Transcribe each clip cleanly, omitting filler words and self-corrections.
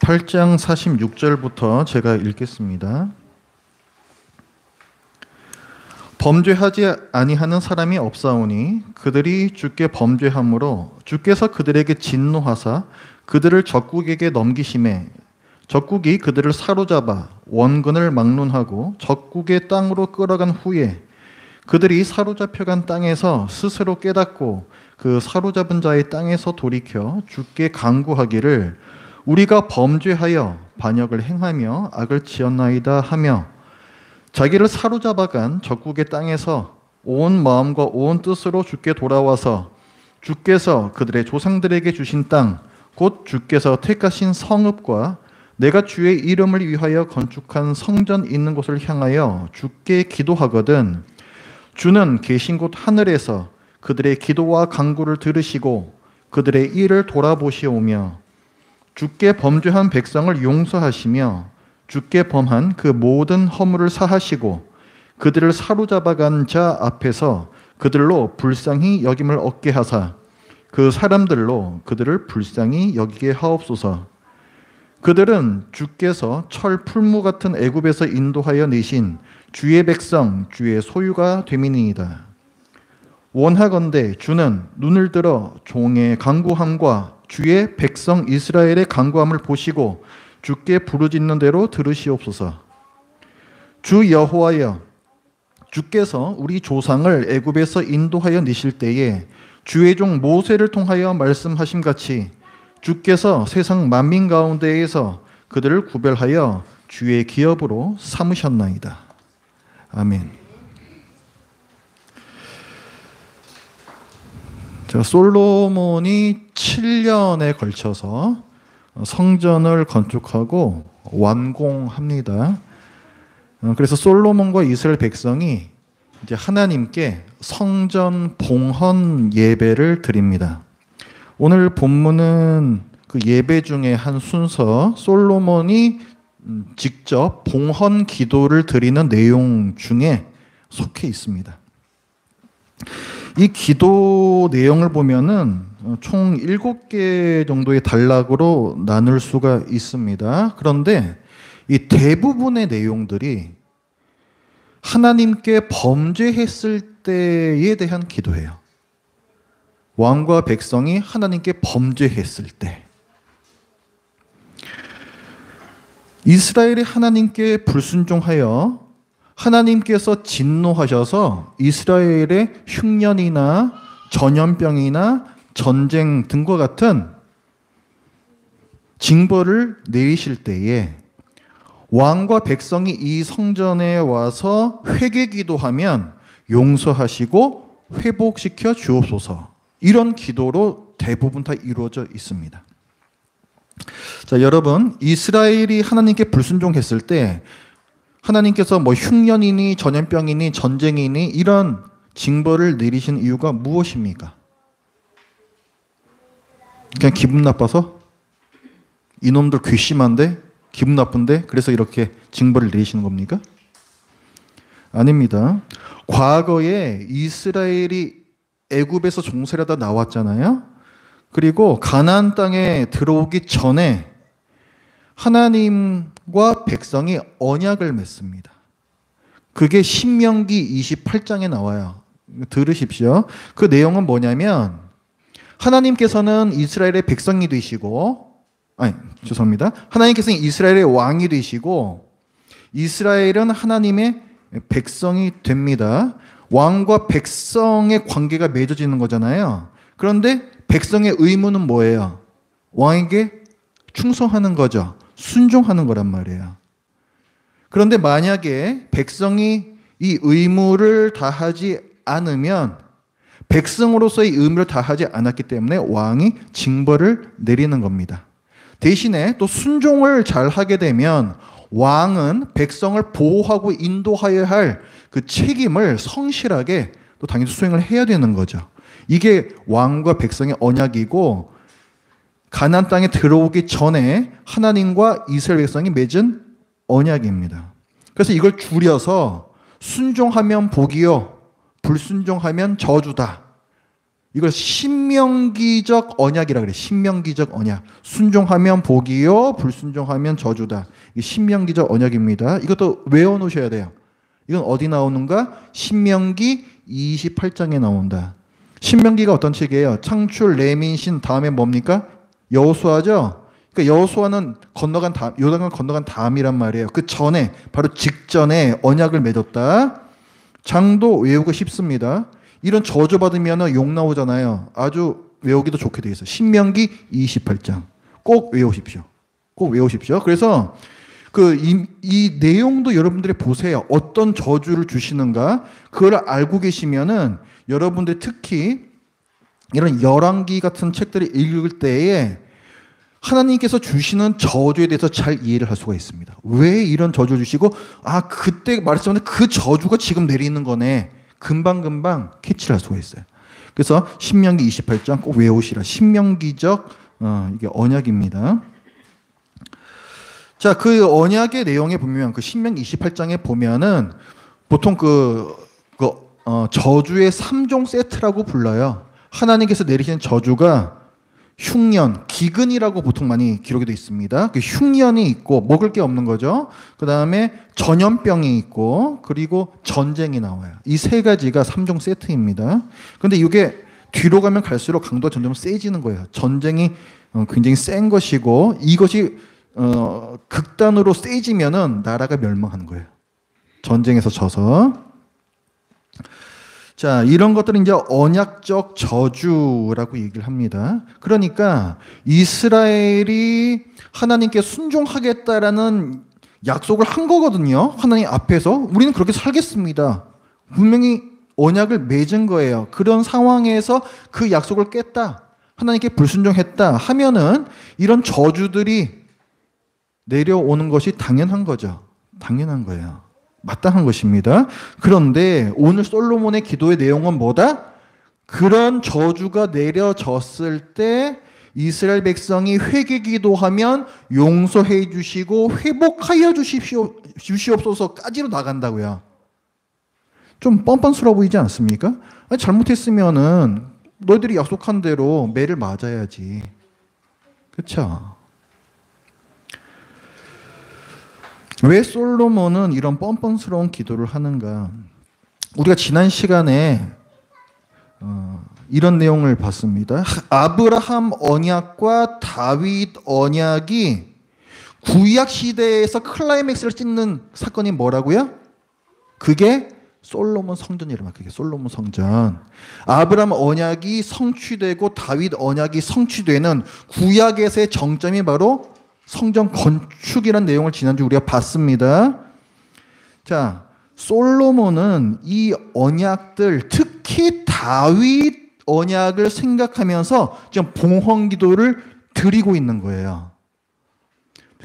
8장 46절부터 제가 읽겠습니다. 범죄하지 아니하는 사람이 없사오니 그들이 주께 범죄함으로 주께서 그들에게 진노하사 그들을 적국에게 넘기심에 적국이 그들을 사로잡아 원근을 막론하고 적국의 땅으로 끌어간 후에 그들이 사로잡혀간 땅에서 스스로 깨닫고 그 사로잡은 자의 땅에서 돌이켜 주께 간구하기를 우리가 범죄하여 반역을 행하며 악을 지었나이다 하며 자기를 사로잡아간 적국의 땅에서 온 마음과 온 뜻으로 주께 돌아와서 주께서 그들의 조상들에게 주신 땅 곧 주께서 택하신 성읍과 내가 주의 이름을 위하여 건축한 성전 있는 곳을 향하여 주께 기도하거든 주는 계신 곳 하늘에서 그들의 기도와 간구를 들으시고 그들의 일을 돌아보시오며 주께 범죄한 백성을 용서하시며 주께 범한 그 모든 허물을 사하시고 그들을 사로잡아간 자 앞에서 그들로 불쌍히 여김을 얻게 하사 그 사람들로 그들을 불쌍히 여기게 하옵소서. 그들은 주께서 철 풀무 같은 애굽에서 인도하여 내신 주의 백성 주의 소유가 됨이니이다. 원하건대 주는 눈을 들어 종의 간구함과 주의 백성 이스라엘의 간구함을 보시고 주께 부르짖는 대로 들으시옵소서. 주 여호와여 주께서 우리 조상을 애굽에서 인도하여 내실 때에 주의 종 모세를 통하여 말씀하심 같이 주께서 세상 만민 가운데에서 그들을 구별하여 주의 기업으로 삼으셨나이다. 아멘. 자, 솔로몬이 7년에 걸쳐서 성전을 건축하고 완공합니다. 그래서 솔로몬과 이스라엘 백성이 이제 하나님께 성전 봉헌 예배를 드립니다. 오늘 본문은 그 예배 중에 한 순서 솔로몬이 직접 봉헌 기도를 드리는 내용 중에 속해 있습니다. 이 기도 내용을 보면은 총 7개 정도의 단락으로 나눌 수가 있습니다. 그런데 이 대부분의 내용들이 하나님께 범죄했을 때에 대한 기도예요. 왕과 백성이 하나님께 범죄했을 때. 이스라엘이 하나님께 불순종하여 하나님께서 진노하셔서 이스라엘의 흉년이나 전염병이나 전쟁 등과 같은 징벌을 내리실 때에 왕과 백성이 이 성전에 와서 회개 기도하면 용서하시고 회복시켜 주옵소서. 이런 기도로 대부분 다 이루어져 있습니다. 자, 여러분, 이스라엘이 하나님께 불순종했을 때 하나님께서 뭐 흉년이니 전염병이니 전쟁이니 이런 징벌을 내리신 이유가 무엇입니까? 그냥 기분 나빠서? 이놈들 괘씸한데? 기분 나쁜데? 그래서 이렇게 징벌을 내리시는 겁니까? 아닙니다. 과거에 이스라엘이 애굽에서 종살이하다 나왔잖아요. 그리고 가나안 땅에 들어오기 전에 하나님과 백성이 언약을 맺습니다. 그게 신명기 28장에 나와요. 들으십시오. 그 내용은 뭐냐면 하나님께서는 이스라엘의 백성이 되시고 하나님께서는 이스라엘의 왕이 되시고 이스라엘은 하나님의 백성이 됩니다. 왕과 백성의 관계가 맺어지는 거잖아요. 그런데 백성의 의무는 뭐예요? 왕에게 충성하는 거죠. 순종하는 거란 말이에요. 그런데 만약에 백성이 이 의무를 다하지 않으면 백성으로서의 의무를 다하지 않았기 때문에 왕이 징벌을 내리는 겁니다. 대신에 또 순종을 잘 하게 되면 왕은 백성을 보호하고 인도하여야 할 그 책임을 성실하게 또 당연히 수행을 해야 되는 거죠. 이게 왕과 백성의 언약이고 가나안 땅에 들어오기 전에 하나님과 이스라엘 백성이 맺은 언약입니다. 그래서 이걸 줄여서 순종하면 복이요 불순종하면 저주다. 이걸 신명기적 언약이라 그래. 신명기적 언약. 순종하면 복이요, 불순종하면 저주다. 이게 신명기적 언약입니다. 이것도 외워 놓으셔야 돼요. 이건 어디 나오는가? 신명기 28장에 나온다. 신명기가 어떤 책이에요? 창출, 레민신, 다음에 뭡니까? 여호수아죠. 그러니까 여호수아는 건너간 다음, 요단강을 건너간 다음이란 말이에요. 그 전에, 바로 직전에 언약을 맺었다. 장도 외우고 쉽습니다. 이런 저주 받으면 욕 나오잖아요. 아주 외우기도 좋게 되어 있어요. 신명기 28장 꼭 외우십시오. 꼭 외우십시오. 그래서 이 내용도 여러분들이 보세요. 어떤 저주를 주시는가 그걸 알고 계시면은 여러분들이 특히 이런 열왕기 같은 책들을 읽을 때에 하나님께서 주시는 저주에 대해서 잘 이해를 할 수가 있습니다. 왜 이런 저주를 주시고 그때 말했었는데 그 저주가 지금 내리는 거네. 금방금방 캐치를 할 수가 있어요. 그래서 신명기 28장 꼭 외우시라. 신명기적 이게 언약입니다. 자, 그 언약의 내용에 보면 그 신명기 28장에 보면은 보통 저주의 3종 세트라고 불러요. 하나님께서 내리시는 저주가 흉년, 기근이라고 보통 많이 기록이 되어 있습니다. 그 흉년이 있고 먹을 게 없는 거죠. 그 다음에 전염병이 있고 그리고 전쟁이 나와요. 이 세 가지가 3종 세트입니다. 그런데 이게 뒤로 가면 갈수록 강도가 점점 세지는 거예요. 전쟁이 굉장히 센 것이고 이것이 극단으로 세지면은 나라가 멸망하는 거예요. 전쟁에서 져서. 자, 이런 것들은 이제 언약적 저주라고 얘기를 합니다. 그러니까 이스라엘이 하나님께 순종하겠다라는 약속을 한 거거든요. 하나님 앞에서 우리는 그렇게 살겠습니다. 분명히 언약을 맺은 거예요. 그런 상황에서 그 약속을 깼다. 하나님께 불순종했다 하면은 이런 저주들이 내려오는 것이 당연한 거죠. 당연한 거예요. 마땅한 것입니다. 그런데 오늘 솔로몬의 기도의 내용은 뭐다? 그런 저주가 내려졌을 때 이스라엘 백성이 회개 기도하면 용서해 주시고 회복하여 주시옵소서까지로 나간다고요. 좀 뻔뻔스러워 보이지 않습니까? 잘못했으면은 너희들이 약속한 대로 매를 맞아야지. 그렇죠? 왜 솔로몬은 이런 뻔뻔스러운 기도를 하는가? 우리가 지난 시간에 이런 내용을 봤습니다. 아브라함 언약과 다윗 언약이 구약 시대에서 클라이맥스를 찍는 사건이 뭐라고요? 그게 솔로몬 성전이란 말이에요. 그게 솔로몬 성전. 아브라함 언약이 성취되고 다윗 언약이 성취되는 구약에서의 정점이 바로 성전 건축이라는 내용을 지난주 우리가 봤습니다. 자, 솔로몬은 이 언약들, 특히 다윗 언약을 생각하면서 지금 봉헌 기도를 드리고 있는 거예요.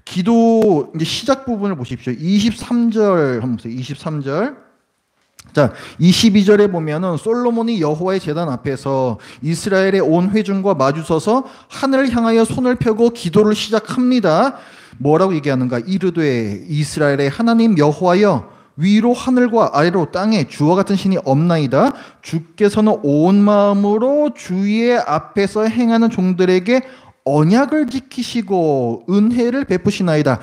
기도 이제 시작 부분을 보십시오. 23절 한번 보세요. 23절. 자, 22절에 보면은 솔로몬이 여호와의 제단 앞에서 이스라엘의 온 회중과 마주서서 하늘을 향하여 손을 펴고 기도를 시작합니다. 뭐라고 얘기하는가? 이르되 이스라엘의 하나님 여호와여 위로 하늘과 아래로 땅에 주와 같은 신이 없나이다. 주께서는 온 마음으로 주의 앞에서 행하는 종들에게 언약을 지키시고 은혜를 베푸시나이다.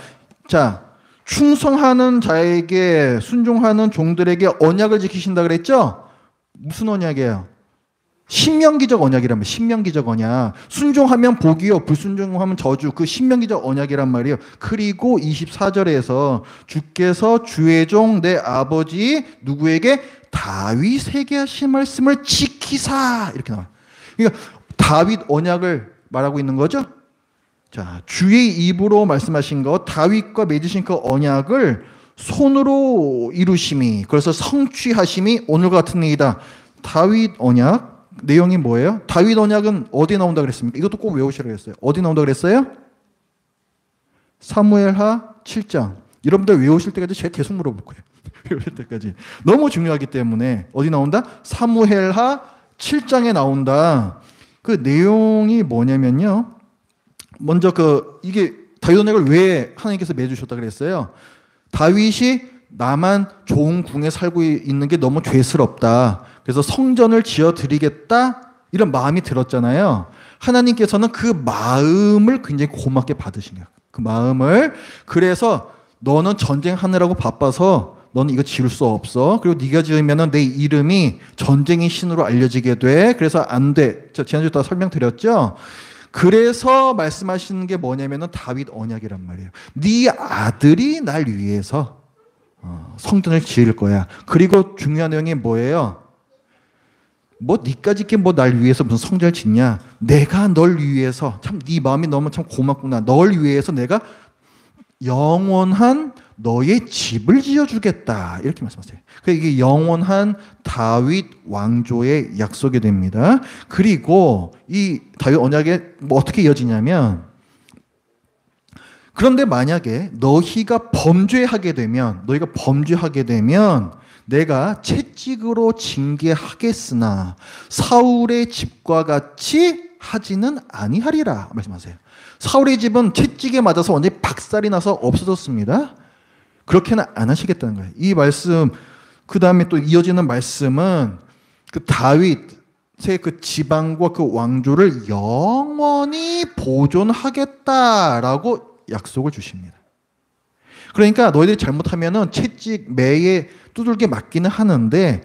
자, 충성하는 자에게 순종하는 종들에게 언약을 지키신다 그랬죠? 무슨 언약이에요? 신명기적 언약이란 말이에요. 신명기적 언약. 순종하면 복이요, 불순종하면 저주. 그 신명기적 언약이란 말이에요. 그리고 24절에서 주께서 주의 종 내 아버지 누구에게 다윗에게 하신 말씀을 지키사 이렇게 나와요. 그러니까 다윗 언약을 말하고 있는 거죠. 자, 주의 입으로 말씀하신 것, 다윗과 맺으신 그 언약을 손으로 이루심이, 그래서 성취하심이 오늘과 같은 일이다. 다윗 언약 내용이 뭐예요? 다윗 언약은 어디에 나온다 그랬습니까? 이것도 꼭 외우시라고 했어요. 어디 나온다 그랬어요? 사무엘하 7장. 여러분들 외우실 때까지 제가 계속 물어볼 거예요. 외우실 때까지. 너무 중요하기 때문에 어디 나온다? 사무엘하 7장에 나온다. 그 내용이 뭐냐면요. 먼저 이게 다윗 언약을 왜 하나님께서 맺으셨다 그랬어요? 다윗이 나만 좋은 궁에 살고 있는 게 너무 죄스럽다. 그래서 성전을 지어 드리겠다. 이런 마음이 들었잖아요. 하나님께서는 그 마음을 굉장히 고맙게 받으신 거예요. 그 마음을. 그래서 너는 전쟁하느라고 바빠서 너는 이거 지을 수 없어. 그리고 네가 지으면은 내 이름이 전쟁의 신으로 알려지게 돼. 그래서 안 돼. 저 지난주에 다 설명드렸죠. 그래서 말씀하시는 게 뭐냐면은 다윗 언약이란 말이에요. 네 아들이 날 위해서 성전을 지을 거야. 그리고 중요한 내용이 뭐예요? 뭐 니까지 게 뭐 날 위해서 무슨 성전을 짓냐? 내가 널 위해서 참 네 마음이 너무 참 고맙구나. 널 위해서 내가 영원한 너의 집을 지어주겠다. 이렇게 말씀하세요. 그러니까 이게 영원한 다윗 왕조의 약속이 됩니다. 그리고 이 다윗 언약에 뭐 어떻게 이어지냐면, 그런데 만약에 너희가 범죄하게 되면 내가 채찍으로 징계하겠으나 사울의 집과 같이 하지는 아니하리라 말씀하세요. 사울의 집은 채찍에 맞아서 완전히 박살이 나서 없어졌습니다. 그렇게는 안 하시겠다는 거예요. 이 말씀, 그 다음에 또 이어지는 말씀은 그 다윗의 그 지방과 그 왕조를 영원히 보존하겠다라고 약속을 주십니다. 그러니까 너희들이 잘못하면은 채찍 매에 두들겨 맞기는 하는데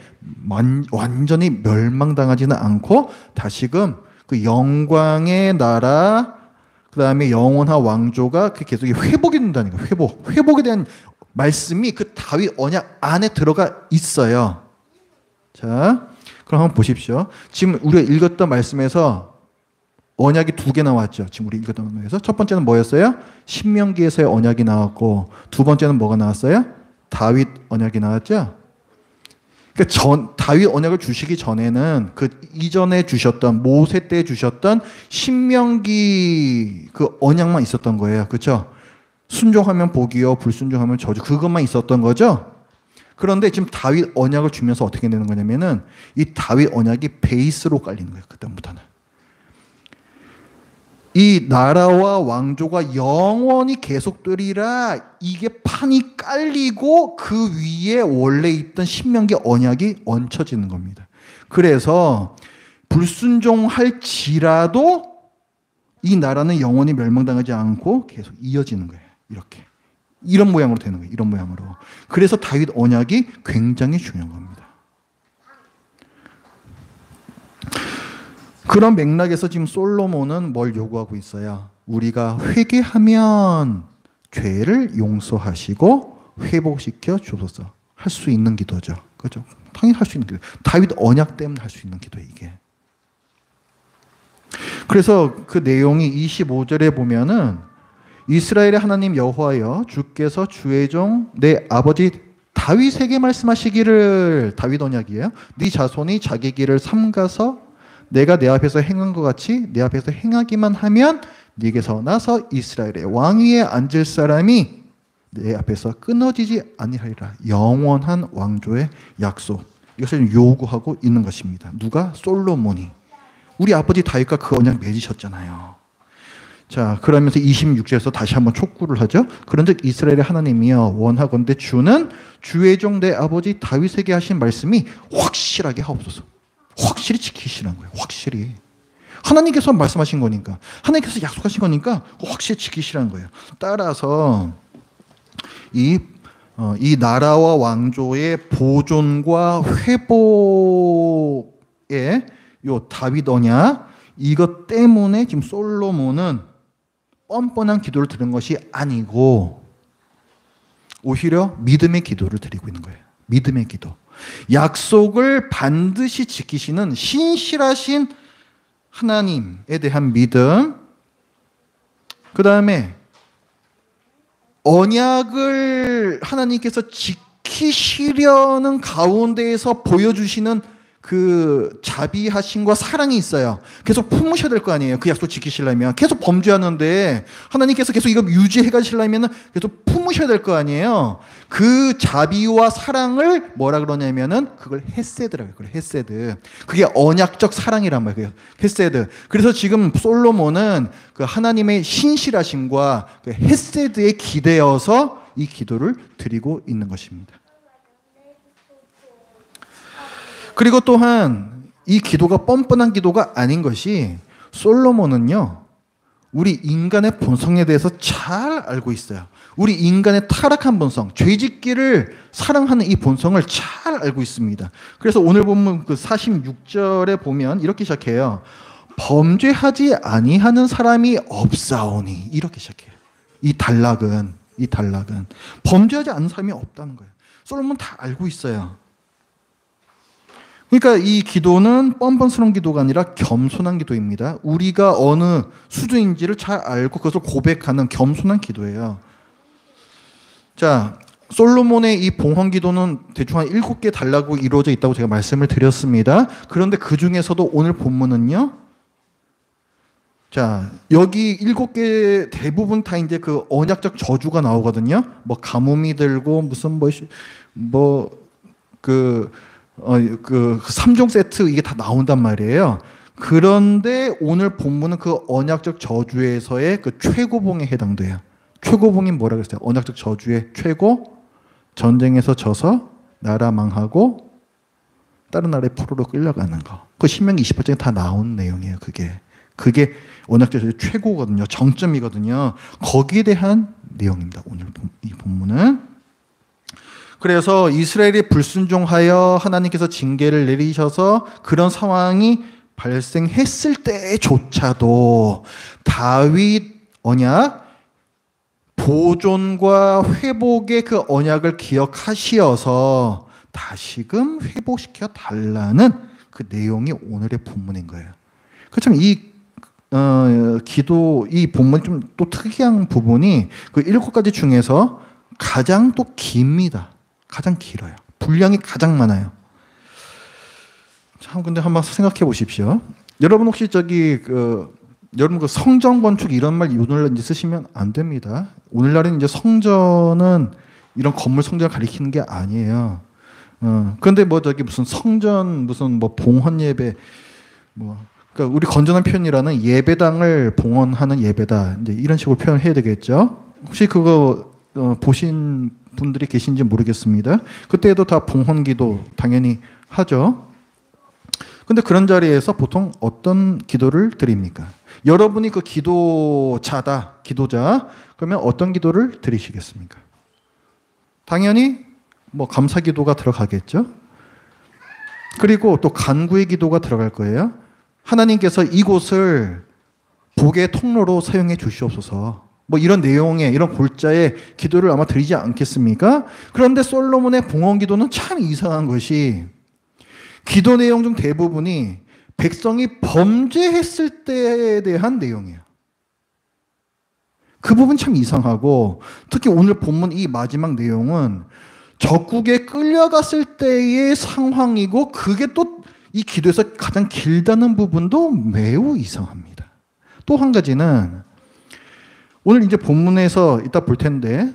완전히 멸망당하지는 않고 다시금 그 영광의 나라, 그 다음에 영원한 왕조가 그 계속 회복이 된다는 거예요. 회복에 대한 말씀이 그 다윗 언약 안에 들어가 있어요. 자, 그럼 한번 보십시오. 지금 우리가 읽었던 말씀에서 언약이 2개 나왔죠. 지금 우리 읽었던 말씀에서 첫 번째는 뭐였어요? 신명기에서의 언약이 나왔고, 두 번째는 뭐가 나왔어요? 다윗 언약이 나왔죠. 그러니까 다윗 언약을 주시기 전에는 그 이전에 주셨던 모세 때 주셨던 신명기 그 언약만 있었던 거예요. 그렇죠? 순종하면 복이요, 불순종하면 저주, 그것만 있었던 거죠. 그런데 지금 다윗 언약을 주면서 어떻게 되는 거냐면은 이 다윗 언약이 베이스로 깔리는 거예요. 그다음부터는 이 나라와 왕조가 영원히 계속되리라, 이게 판이 깔리고 그 위에 원래 있던 신명기 언약이 얹혀지는 겁니다. 그래서 불순종할지라도 이 나라는 영원히 멸망당하지 않고 계속 이어지는 거예요. 이렇게. 이런 모양으로 되는 거예요. 이런 모양으로. 그래서 다윗 언약이 굉장히 중요한 겁니다. 그런 맥락에서 지금 솔로몬은 뭘 요구하고 있어요? 우리가 회개하면 죄를 용서하시고 회복시켜 주소서. 할 수 있는 기도죠. 그렇죠? 당연히 할 수 있는 기도. 다윗 언약 때문에 할 수 있는 기도예요, 이게. 그래서 그 내용이 25절에 보면은 이스라엘의 하나님 여호와여, 주께서 주의 종 내 아버지 다윗에게 말씀하시기를, 다윗 언약이에요. 네 자손이 자기 길을 삼가서 내가 내 앞에서 행한 것 같이 내 앞에서 행하기만 하면 네게서 나서 이스라엘의 왕위에 앉을 사람이 내 앞에서 끊어지지 아니하리라. 영원한 왕조의 약속. 이것을 요구하고 있는 것입니다. 누가? 솔로몬이. 우리 아버지 다윗과 그 언약 맺으셨잖아요. 자, 그러면서 26절에서 다시 한번 촉구를 하죠. 그런즉 이스라엘의 하나님이여, 원하건대 주는 주의 종 내 아버지 다윗에게 하신 말씀이 확실하게 하옵소서. 확실히 지키시라는 거예요. 확실히. 하나님께서 말씀하신 거니까, 하나님께서 약속하신 거니까 확실히 지키시라는 거예요. 따라서 이 나라와 왕조의 보존과 회복의 요 다윗 언약, 이것 때문에 지금 솔로몬은 뻔뻔한 기도를 드린 것이 아니고 오히려 믿음의 기도를 드리고 있는 거예요. 믿음의 기도. 약속을 반드시 지키시는 신실하신 하나님에 대한 믿음, 그 다음에 언약을 하나님께서 지키시려는 가운데에서 보여주시는 그 자비하심과 사랑이 있어요. 계속 품으셔야 될 거 아니에요. 그 약속 지키시려면. 계속 범죄하는데 하나님께서 계속 이거 유지해 가시려면 계속 품으셔야 될 거 아니에요. 그 자비와 사랑을 뭐라 그러냐면은 그걸 헤세드라고 해요. 헤세드. 그게 언약적 사랑이란 말이에요. 헤세드. 그래서 지금 솔로몬은 그 하나님의 신실하심과 그 헤세드에 기대어서 이 기도를 드리고 있는 것입니다. 그리고 또한 이 기도가 뻔뻔한 기도가 아닌 것이 솔로몬은요. 우리 인간의 본성에 대해서 잘 알고 있어요. 우리 인간의 타락한 본성, 죄짓기를 사랑하는 이 본성을 잘 알고 있습니다. 그래서 오늘 보면 그 46절에 보면 이렇게 시작해요. 범죄하지 아니하는 사람이 없사오니 이렇게 시작해요. 이 단락은 범죄하지 않는 사람이 없다는 거예요. 솔로몬 다 알고 있어요. 그러니까 이 기도는 뻔뻔스러운 기도가 아니라 겸손한 기도입니다. 우리가 어느 수준인지를 잘 알고 그것을 고백하는 겸손한 기도예요. 자, 솔로몬의 이 봉헌 기도는 대충 한 7개 단락으로 이루어져 있다고 제가 말씀을 드렸습니다. 그런데 그 중에서도 오늘 본문은요. 자, 여기 7개 대부분 다 이제 그 언약적 저주가 나오거든요. 뭐 가뭄이 들고 무슨 그 3종 세트 이게 다 나온단 말이에요. 그런데 오늘 본문은 그 언약적 저주에서의 그 최고봉에 해당돼요. 최고봉이 뭐라 그랬어요? 언약적 저주의 최고, 전쟁에서 져서 나라 망하고 다른 나라에 포로로 끌려가는 거. 그 신명기 28장에 다 나온 내용이에요. 그게 언약적 저주의 최고거든요. 정점이거든요. 거기에 대한 내용입니다. 오늘 이 본문은. 그래서 이스라엘이 불순종하여 하나님께서 징계를 내리셔서 그런 상황이 발생했을 때조차도 다윗 언약 보존과 회복의 그 언약을 기억하시어서 다시금 회복시켜 달라는 그 내용이 오늘의 본문인 거예요. 그렇지만 이 기도 이 본문 좀 또 특이한 부분이 그 7가지 중에서 가장 또 깁니다. 가장 길어요. 분량이 가장 많아요. 참 근데 한번 생각해 보십시오. 여러분 혹시 여러분 그 성전 건축 이런 말 오늘날 이제 쓰시면 안 됩니다. 오늘날은 이제 성전은 이런 건물 성전을 가리키는 게 아니에요. 그런데 무슨 성전 무슨 봉헌 예배 그러니까 우리 건전한 표현이라는 예배당을 봉헌하는 예배다 이제 이런 식으로 표현해야 되겠죠. 혹시 그거 보신 분들이 계신지 모르겠습니다. 그때도 다 봉헌기도 당연히 하죠. 근데 그런 자리에서 보통 어떤 기도를 드립니까? 여러분이 그 기도자, 그러면 어떤 기도를 드리시겠습니까? 당연히 감사 기도가 들어가겠죠. 그리고 또 간구의 기도가 들어갈 거예요. 하나님께서 이곳을 복의 통로로 사용해 주시옵소서. 이런 내용의 이런 골자의 기도를 아마 드리지 않겠습니까? 그런데 솔로몬의 봉헌 기도는 참 이상한 것이 기도 내용 중 대부분이 백성이 범죄했을 때에 대한 내용이에요. 그 부분 참 이상하고 특히 오늘 본문 이 마지막 내용은 적국에 끌려갔을 때의 상황이고 그게 또 이 기도에서 가장 길다는 부분도 매우 이상합니다. 또 한 가지는 오늘 이제 본문에서 이따 볼 텐데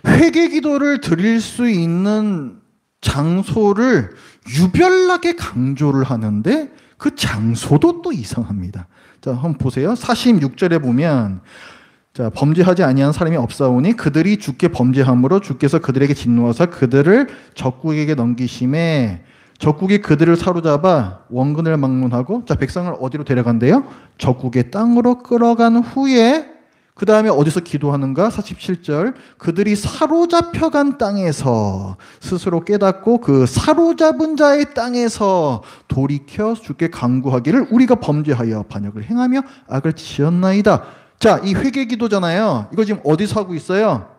회개 기도를 드릴 수 있는 장소를 유별나게 강조를 하는데 그 장소도 또 이상합니다. 자, 한번 보세요. 46절에 보면 자, 범죄하지 아니한 사람이 없사오니 그들이 주께 범죄함으로 주께서 그들에게 진노하사 그들을 적국에게 넘기심에 적국이 그들을 사로잡아 원근을 막론하고 자, 백성을 어디로 데려간대요? 적국의 땅으로 끌어간 후에 그 다음에 어디서 기도하는가? 47절 그들이 사로잡혀간 땅에서 스스로 깨닫고 그 사로잡은 자의 땅에서 돌이켜 주께 간구하기를 우리가 범죄하여 반역을 행하며 악을 지었나이다. 자, 이 회개 기도잖아요. 이거 지금 어디서 하고 있어요?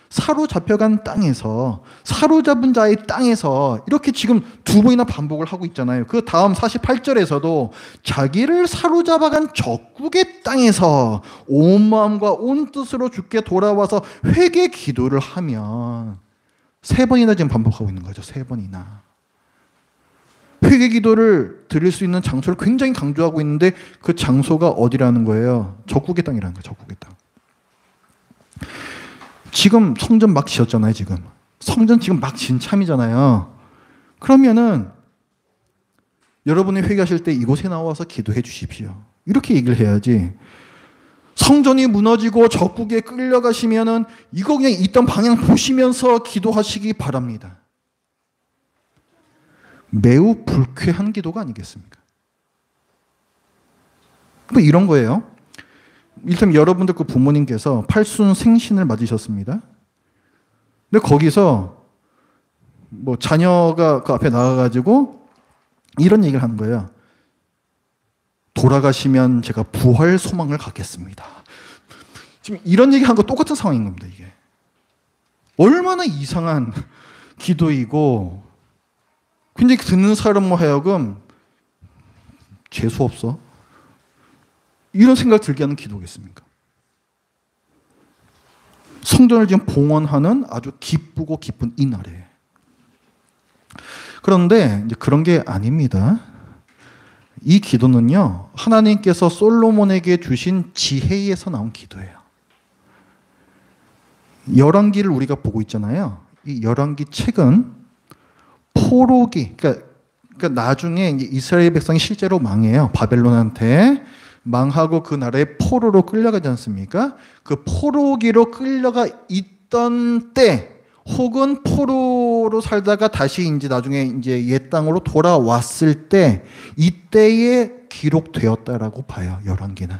사로잡혀간 땅에서 사로잡은 자의 땅에서 이렇게 지금 2번이나 반복을 하고 있잖아요. 그 다음 48절에서도 자기를 사로잡아간 적국의 땅에서 온 마음과 온 뜻으로 주께 돌아와서 회개 기도를 하면 3번이나 지금 반복하고 있는 거죠. 3번이나. 회개 기도를 드릴 수 있는 장소를 굉장히 강조하고 있는데 그 장소가 어디라는 거예요? 적국의 땅이라는 거예요. 적국의 땅. 지금 성전 막 지었잖아요. 지금 성전 지금 막 진참이잖아요. 그러면은 여러분이 회개하실 때 이곳에 나와서 기도해 주십시오. 이렇게 얘기를 해야지. 성전이 무너지고 적국에 끌려가시면은 이거 그냥 있던 방향 보시면서 기도하시기 바랍니다. 매우 불쾌한 기도가 아니겠습니까? 뭐 이런 거예요. 일단 여러분들 그 부모님께서 팔순 생신을 맞으셨습니다. 근데 거기서 뭐 자녀가 그 앞에 나가가지고 이런 얘기를 하는 거예요. 돌아가시면 제가 부활 소망을 갖겠습니다. 지금 이런 얘기 한 거 똑같은 상황인 겁니다, 이게. 얼마나 이상한 기도이고, 근데 듣는 사람으로 하여금 재수 없어? 이런 생각 들게 하는 기도겠습니까? 성전을 지금 봉헌하는 아주 기쁘고 기쁜 이 날에. 그런데 이제 그런 게 아닙니다. 이 기도는요, 하나님께서 솔로몬에게 주신 지혜에서 나온 기도예요. 열왕기를 우리가 보고 있잖아요. 이 열왕기 책은 포로기, 그러니까 나중에 이제 이스라엘 백성이 실제로 망해요. 바벨론한테 망하고 그 나라에 포로로 끌려가지 않습니까? 그 포로기로 끌려가 있던 때, 혹은 포로로 살다가 다시 이제 나중에 이제 옛 땅으로 돌아왔을 때, 이때에 기록되었다라고 봐요, 열왕기는.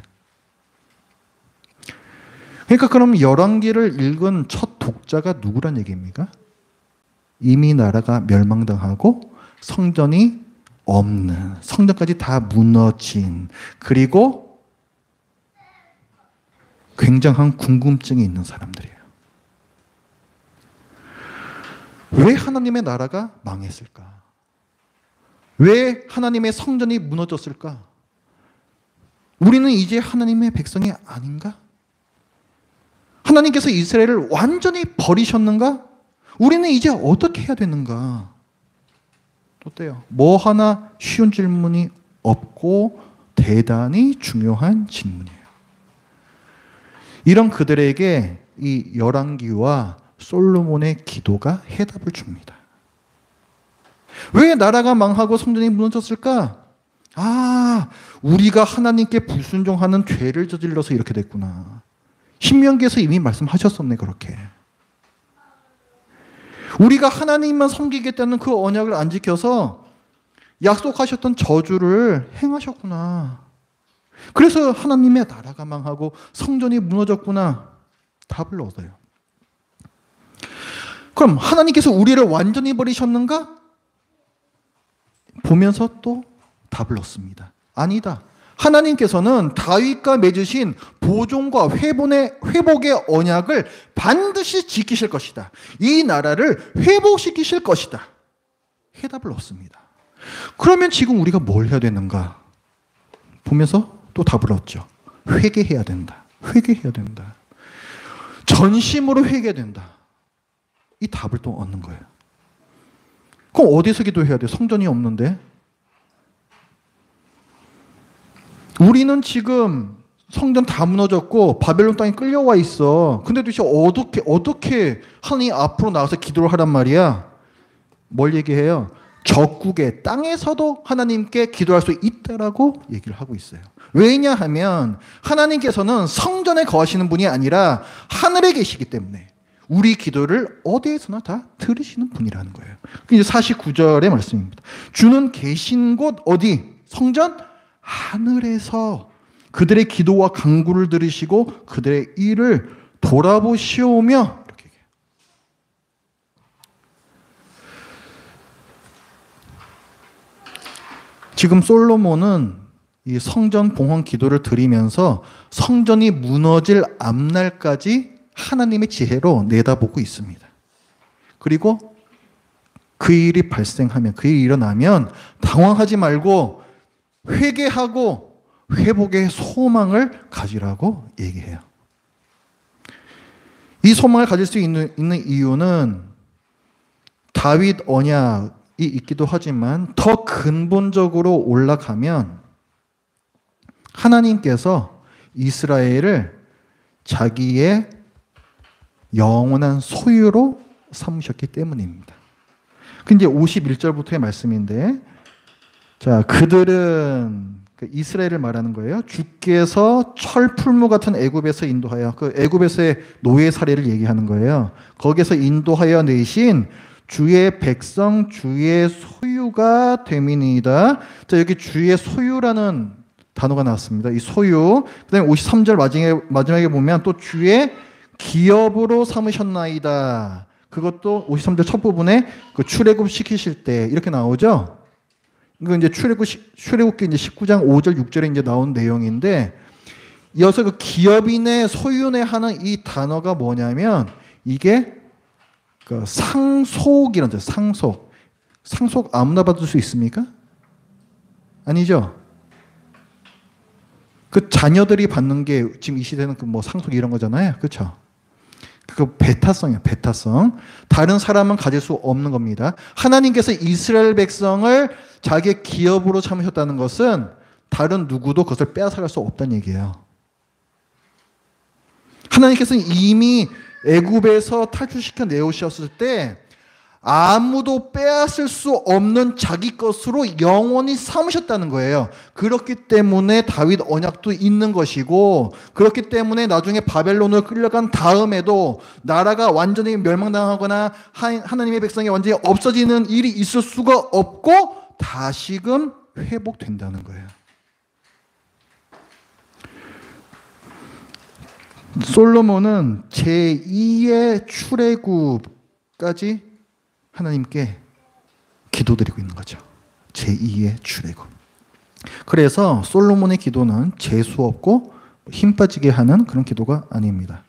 그러니까 그럼 열왕기를 읽은 첫 독자가 누구란 얘기입니까? 이미 나라가 멸망당하고 성전이 없는, 성전까지 다 무너진, 그리고 굉장한 궁금증이 있는 사람들이에요. 왜 하나님의 나라가 망했을까? 왜 하나님의 성전이 무너졌을까? 우리는 이제 하나님의 백성이 아닌가? 하나님께서 이스라엘을 완전히 버리셨는가? 우리는 이제 어떻게 해야 되는가? 어때요? 뭐 하나 쉬운 질문이 없고 대단히 중요한 질문이에요. 이런 그들에게 이 열왕기와 솔로몬의 기도가 해답을 줍니다. 왜 나라가 망하고 성전이 무너졌을까? 아, 우리가 하나님께 불순종하는 죄를 저질러서 이렇게 됐구나. 신명기에서 이미 말씀하셨었네, 그렇게. 우리가 하나님만 섬기겠다는 그 언약을 안 지켜서 약속하셨던 저주를 행하셨구나. 그래서 하나님의 나라가 망하고 성전이 무너졌구나. 답을 얻어요. 그럼 하나님께서 우리를 완전히 버리셨는가? 보면서 또 답을 얻습니다. 아니다. 하나님께서는 다윗과 맺으신 보존과 회복의 언약을 반드시 지키실 것이다. 이 나라를 회복시키실 것이다. 해답을 얻습니다. 그러면 지금 우리가 뭘 해야 되는가? 보면서 또 답을 얻죠. 회개해야 된다. 회개해야 된다. 전심으로 회개해야 된다. 이 답을 또 얻는 거예요. 그럼 어디서 기도해야 돼? 성전이 없는데? 우리는 지금 성전 다 무너졌고 바벨론 땅에 끌려와 있어. 근데 도대체 어떻게 하나님 앞으로 나와서 기도를 하란 말이야? 뭘 얘기해요? 적국의 땅에서도 하나님께 기도할 수 있다라고 얘기를 하고 있어요. 왜냐하면 하나님께서는 성전에 거하시는 분이 아니라 하늘에 계시기 때문에 우리 기도를 어디에서나 다 들으시는 분이라는 거예요. 이제 49절의 말씀입니다. 주는 계신 곳 어디? 성전? 하늘에서 그들의 기도와 간구를 들으시고 그들의 일을 돌아보시오며 이렇게 얘기해요. 지금 솔로몬은 이 성전 봉헌 기도를 드리면서 성전이 무너질 앞날까지 하나님의 지혜로 내다보고 있습니다. 그리고 그 일이 발생하면, 그 일이 일어나면 당황하지 말고 회개하고 회복의 소망을 가지라고 얘기해요. 이 소망을 가질 수 있는 이유는 다윗 언약이 있기도 하지만 더 근본적으로 올라가면 하나님께서 이스라엘을 자기의 영원한 소유로 삼으셨기 때문입니다. 그 이제 51절부터의 말씀인데, 자, 그들은 이스라엘을 말하는 거예요. 주께서 철풀무 같은 애굽에서 인도하여, 그 애굽에서의 노예 사례를 얘기하는 거예요. 거기에서 인도하여 내신 주의 백성, 주의 소유가 됨이니이다. 자, 여기 주의 소유라는 단어가 나왔습니다. 이 소유. 그다음에 53절 마지막에 보면 또 주의 기업으로 삼으셨나이다. 그것도 53절 첫 부분에 그 출애굽 시키실 때 이렇게 나오죠. 이거 이제 출애굽기 이제 19장 5절 6절에 이제 나온 내용인데, 이어서 그 기업인의 소유네 하는 이 단어가 뭐냐면 이게 그 상속이라는 거. 상속 아무나 받을 수 있습니까? 아니죠. 그 자녀들이 받는 게 지금 이 시대는 그 뭐 상속 이런 거잖아요. 그렇죠? 그 배타성이에요. 배타성. 다른 사람은 가질 수 없는 겁니다. 하나님께서 이스라엘 백성을 자기의 기업으로 삼으셨다는 것은 다른 누구도 그것을 빼앗아갈 수 없다는 얘기예요. 하나님께서는 이미 애굽에서 탈출시켜 내오셨을 때 아무도 빼앗을 수 없는 자기 것으로 영원히 삼으셨다는 거예요. 그렇기 때문에 다윗 언약도 있는 것이고, 그렇기 때문에 나중에 바벨론으로 끌려간 다음에도 나라가 완전히 멸망당하거나 하나님의 백성이 완전히 없어지는 일이 있을 수가 없고 다시금 회복된다는 거예요. 솔로몬은 제2의 출애굽까지 하나님께 기도드리고 있는 거죠. 제2의 출애굽. 그래서 솔로몬의 기도는 재수 없고 힘 빠지게 하는 그런 기도가 아닙니다.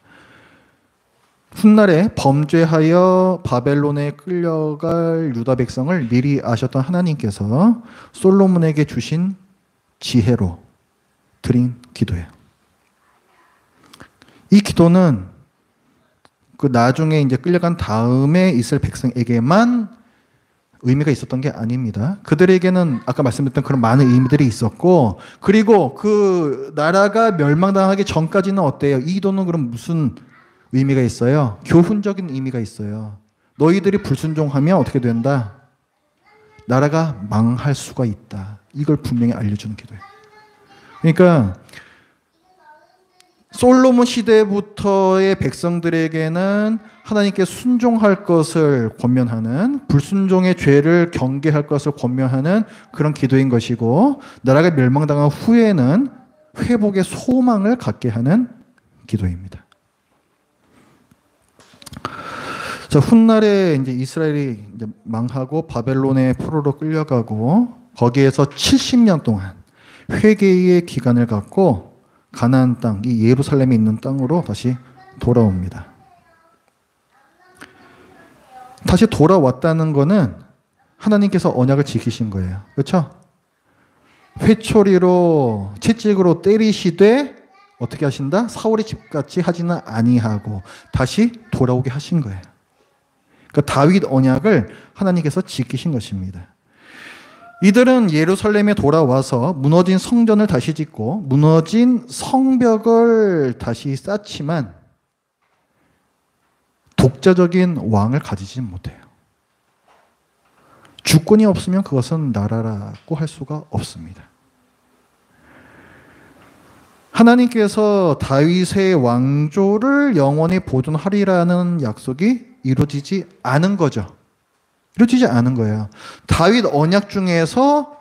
훗날에 범죄하여 바벨론에 끌려갈 유다 백성을 미리 아셨던 하나님께서 솔로몬에게 주신 지혜로 드린 기도예요. 이 기도는 그 나중에 이제 끌려간 다음에 있을 백성에게만 의미가 있었던 게 아닙니다. 그들에게는 아까 말씀드렸던 그런 많은 의미들이 있었고, 그리고 그 나라가 멸망당하기 전까지는 어때요? 이 기도는 그럼 무슨 의미가 있어요? 교훈적인 의미가 있어요. 너희들이 불순종하면 어떻게 된다? 나라가 망할 수가 있다. 이걸 분명히 알려주는 기도예요. 그러니까 솔로몬 시대부터의 백성들에게는 하나님께 순종할 것을 권면하는, 불순종의 죄를 경계할 것을 권면하는 그런 기도인 것이고, 나라가 멸망당한 후에는 회복의 소망을 갖게 하는 기도입니다. 자, 훗날에 이제 이스라엘이 이제 망하고 바벨론의 포로로 끌려가고 거기에서 70년 동안 회개의 기간을 갖고 가나안 땅, 이 예루살렘에 있는 땅으로 다시 돌아옵니다. 다시 돌아왔다는 것은 하나님께서 언약을 지키신 거예요. 그렇죠? 회초리로 채찍으로 때리시되 어떻게 하신다? 사울의 집같이 하지는 아니하고 다시 돌아오게 하신 거예요. 그러니까 다윗 언약을 하나님께서 지키신 것입니다. 이들은 예루살렘에 돌아와서 무너진 성전을 다시 짓고 무너진 성벽을 다시 쌓지만 독자적인 왕을 가지지 못해요. 주권이 없으면 그것은 나라라고 할 수가 없습니다. 하나님께서 다윗의 왕조를 영원히 보존하리라는 약속이 이루어지지 않은 거죠. 이루어지지 않은 거예요. 다윗 언약 중에서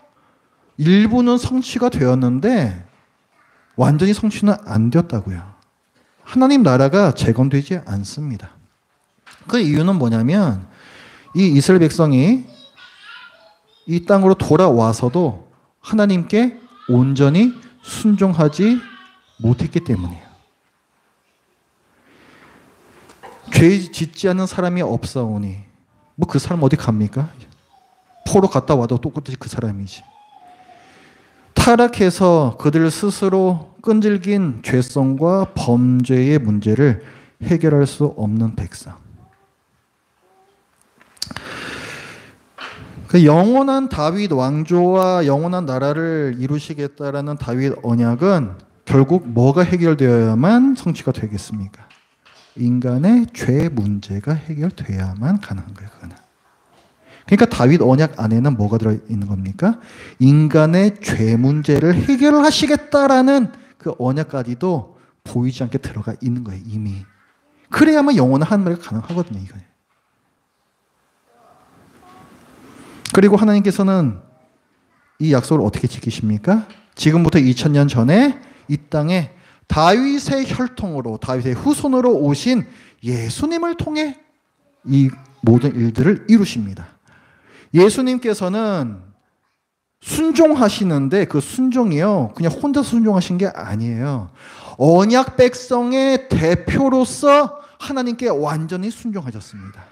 일부는 성취가 되었는데 완전히 성취는 안 되었다고요. 하나님 나라가 재건되지 않습니다. 그 이유는 뭐냐면 이 이스라엘 백성이 이 땅으로 돌아와서도 하나님께 온전히 순종하지 못했기 때문이에요. 죄 짓지 않는 사람이 없사오니 뭐 그 사람 어디 갑니까? 포로 갔다 와도 똑같이 그 사람이지. 타락해서 그들 스스로 끈질긴 죄성과 범죄의 문제를 해결할 수 없는 백성. 그 영원한 다윗 왕조와 영원한 나라를 이루시겠다라는 다윗 언약은 결국 뭐가 해결되어야만 성취가 되겠습니까? 인간의 죄 문제가 해결돼야만 가능한 거예요. 그거는. 그러니까 다윗 언약 안에는 뭐가 들어있는 겁니까? 인간의 죄 문제를 해결하시겠다라는 그 언약까지도 보이지 않게 들어가 있는 거예요. 이미. 그래야만 영원한 하늘이 가능하거든요. 이거예요. 그리고 하나님께서는 이 약속을 어떻게 지키십니까? 지금부터 2000년 전에 이 땅에 다윗의 혈통으로, 다윗의 후손으로 오신 예수님을 통해 이 모든 일들을 이루십니다. 예수님께서는 순종하시는데 그 순종이요, 그냥 혼자 순종하신 게 아니에요. 언약 백성의 대표로서 하나님께 완전히 순종하셨습니다.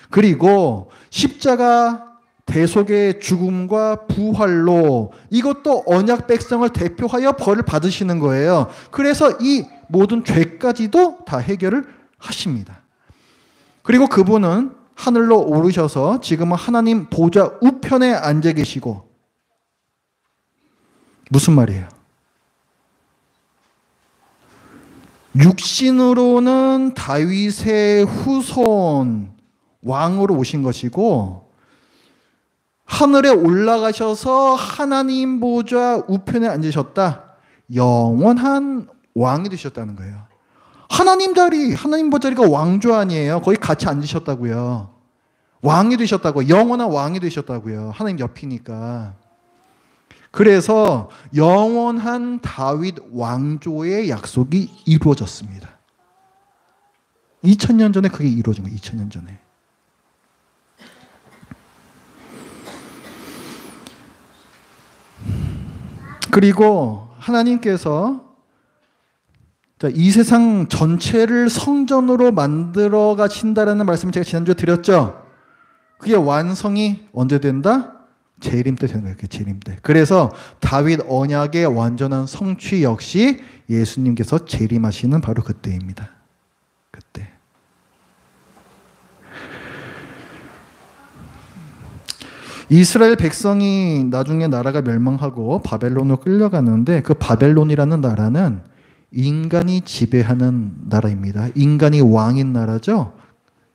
그리고 십자가 대속의 죽음과 부활로 이것도 언약 백성을 대표하여 벌을 받으시는 거예요. 그래서 이 모든 죄까지도 다 해결을 하십니다. 그리고 그분은 하늘로 오르셔서 지금은 하나님 보좌 우편에 앉아 계시고, 무슨 말이에요? 육신으로는 다윗의 후손 왕으로 오신 것이고, 하늘에 올라가셔서 하나님 보좌 우편에 앉으셨다. 영원한 왕이 되셨다는 거예요. 하나님 보좌리가 왕조 아니에요. 거기 같이 앉으셨다고요. 왕이 되셨다고, 영원한 왕이 되셨다고요. 하나님 옆이니까. 그래서 영원한 다윗 왕조의 약속이 이루어졌습니다. 2000년 전에 그게 이루어진 거예요. 2000년 전에. 그리고 하나님께서 이 세상 전체를 성전으로 만들어 가신다라는 말씀을 제가 지난주에 드렸죠. 그게 완성이 언제 된다? 재림 때 되는 거예요. 재림 때. 그래서 다윗 언약의 완전한 성취 역시 예수님께서 재림하시는 바로 그때입니다. 그때. 이스라엘 백성이 나중에 나라가 멸망하고 바벨론으로 끌려가는데, 그 바벨론이라는 나라는 인간이 지배하는 나라입니다. 인간이 왕인 나라죠.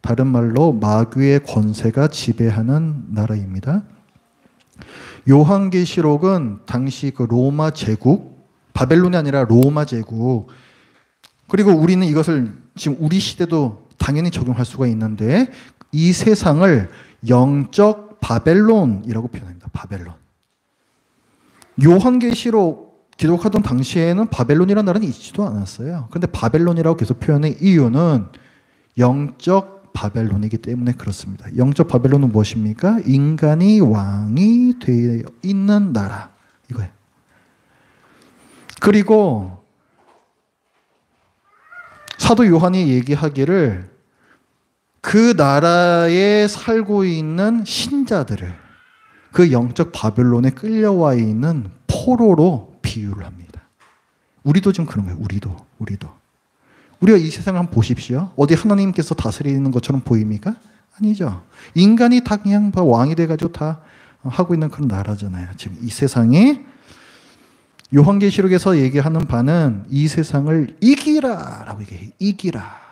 다른 말로 마귀의 권세가 지배하는 나라입니다. 요한계시록은 당시 그 로마 제국, 바벨론이 아니라 로마 제국, 그리고 우리는 이것을 지금 우리 시대도 당연히 적용할 수가 있는데, 이 세상을 영적 바벨론이라고 표현합니다. 바벨론. 요한계시록 기록하던 당시에는 바벨론이라는 나라는 있지도 않았어요. 그런데 바벨론이라고 계속 표현의 이유는 영적 바벨론이기 때문에 그렇습니다. 영적 바벨론은 무엇입니까? 인간이 왕이 되어 있는 나라, 이거예요. 그리고 사도 요한이 얘기하기를 그 나라에 살고 있는 신자들을 그 영적 바벨론에 끌려와 있는 포로로 비유를 합니다. 우리도 지금 그런 거예요. 우리도. 우리가 이 세상을 한번 보십시오. 어디 하나님께서 다스리는 것처럼 보입니까? 아니죠. 인간이 다 그냥 왕이 돼가지고 다 하고 있는 그런 나라잖아요. 지금 이 세상이 요한계시록에서 얘기하는 바는 이 세상을 이기라라고 얘기해요. 이기라.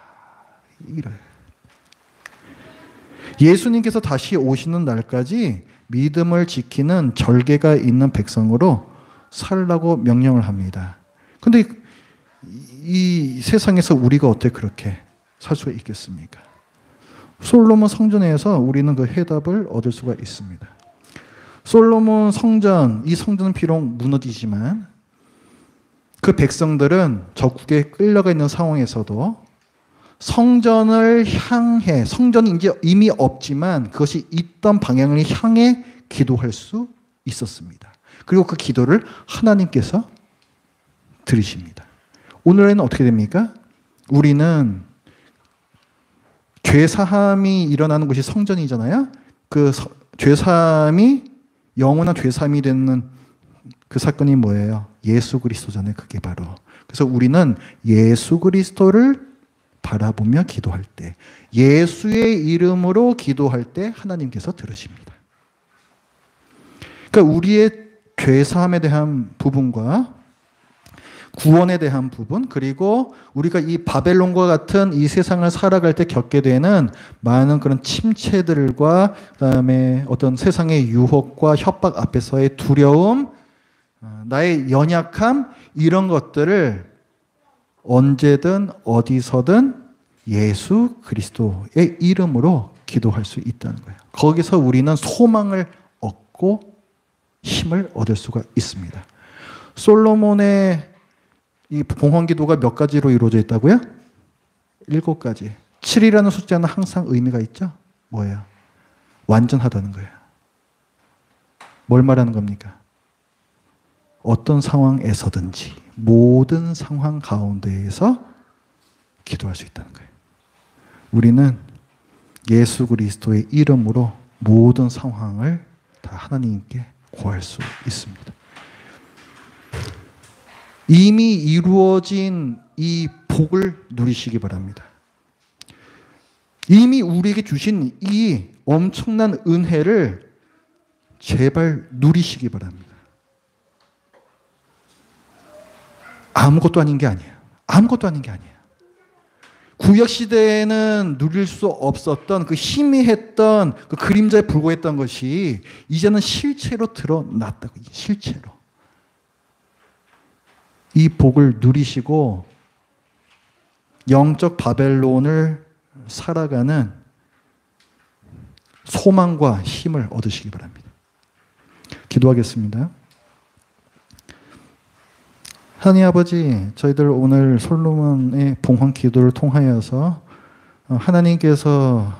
예수님께서 다시 오시는 날까지 믿음을 지키는 절개가 있는 백성으로 살라고 명령을 합니다. 근데 이 세상에서 우리가 어떻게 그렇게 살 수가 있겠습니까? 솔로몬 성전에서 우리는 그 해답을 얻을 수가 있습니다. 솔로몬 성전, 이 성전은 비록 무너지지만 그 백성들은 적국에 끌려가 있는 상황에서도 성전을 향해, 성전이 이제 이미 없지만 그것이 있던 방향을 향해 기도할 수 있었습니다. 그리고 그 기도를 하나님께서 들으십니다. 오늘은 어떻게 됩니까? 우리는 죄사함이 일어나는 곳이 성전이잖아요. 그 죄사함이 영원한 죄사함이 되는 그 사건이 뭐예요? 예수 그리스도잖아요. 그게 바로. 그래서 우리는 예수 그리스도를 바라보며 기도할 때, 예수의 이름으로 기도할 때 하나님께서 들으십니다. 그러니까 우리의 죄사함에 대한 부분과 구원에 대한 부분, 그리고 우리가 이 바벨론과 같은 이 세상을 살아갈 때 겪게 되는 많은 그런 침체들과 그다음에 어떤 세상의 유혹과 협박 앞에서의 두려움, 나의 연약함, 이런 것들을 언제든 어디서든 예수 그리스도의 이름으로 기도할 수 있다는 거예요. 거기서 우리는 소망을 얻고 받고 힘을 얻을 수가 있습니다. 솔로몬의 이 봉헌기도가 몇 가지로 이루어져 있다고요? 7가지. 7이라는 숫자는 항상 의미가 있죠? 뭐예요? 완전하다는 거예요. 뭘 말하는 겁니까? 어떤 상황에서든지 모든 상황 가운데에서 기도할 수 있다는 거예요. 우리는 예수 그리스도의 이름으로 모든 상황을 다 하나님께 구할 수 있습니다. 이미 이루어진 이 복을 누리시기 바랍니다. 이미 우리에게 주신 이 엄청난 은혜를 제발 누리시기 바랍니다. 아무것도 아닌 게 아니에요. 아무것도 아닌 게 아니에요. 구약시대에는 누릴 수 없었던 그 희미했던 그 그림자에 불과했던 것이 이제는 실체로 드러났다고. 실체로. 이 복을 누리시고 영적 바벨론을 살아가는 소망과 힘을 얻으시기 바랍니다. 기도하겠습니다. 하나님 아버지, 저희들 오늘 솔로몬의 봉헌 기도를 통하여서 하나님께서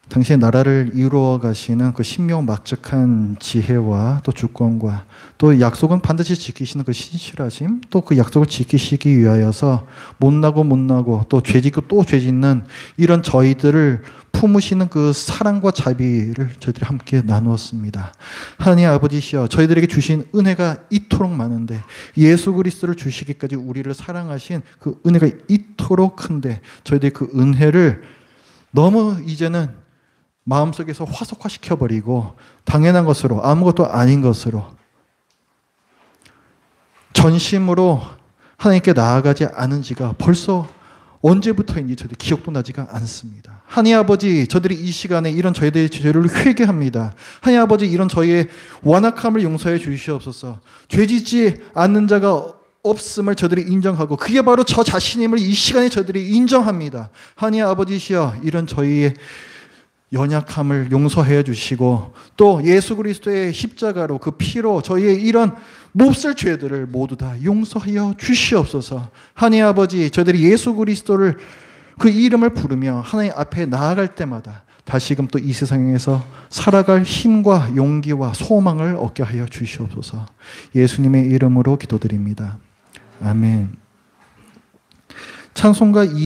당신의 나라를 이루어 가시는 그 신명막측한 지혜와 또 주권과 또 약속은 반드시 지키시는 그 신실하심, 또 그 약속을 지키시기 위하여서 못나고 또 죄짓고 또 죄짓는 이런 저희들을 품으시는 그 사랑과 자비를 저희들이 함께 나누었습니다. 하나님 아버지시여, 저희들에게 주신 은혜가 이토록 많은데 예수 그리스도를 주시기까지 우리를 사랑하신 그 은혜가 이토록 큰데 저희들이 그 은혜를 너무 이제는 마음속에서 화석화시켜버리고 당연한 것으로, 아무것도 아닌 것으로 전심으로 하나님께 나아가지 않은 지가 벌써 언제부터인지 저희들 기억도 나지가 않습니다. 하나님 아버지, 저들이 이 시간에 이런 저희들의 죄를 회개합니다. 하나님 아버지, 이런 저희의 완악함을 용서해 주시옵소서. 죄짓지 않는 자가 없음을 저들이 인정하고 그게 바로 저 자신임을 이 시간에 저들이 인정합니다. 하나님 아버지시여, 이런 저희의 연약함을 용서해 주시고 또 예수 그리스도의 십자가로 그 피로 저희의 이런 몹쓸 죄들을 모두 다 용서하여 주시옵소서. 하나님 아버지, 저희들이 예수 그리스도를 그 이름을 부르며 하나님 앞에 나아갈 때마다 다시금 또 이 세상에서 살아갈 힘과 용기와 소망을 얻게 하여 주시옵소서. 예수님의 이름으로 기도드립니다. 아멘. 찬송가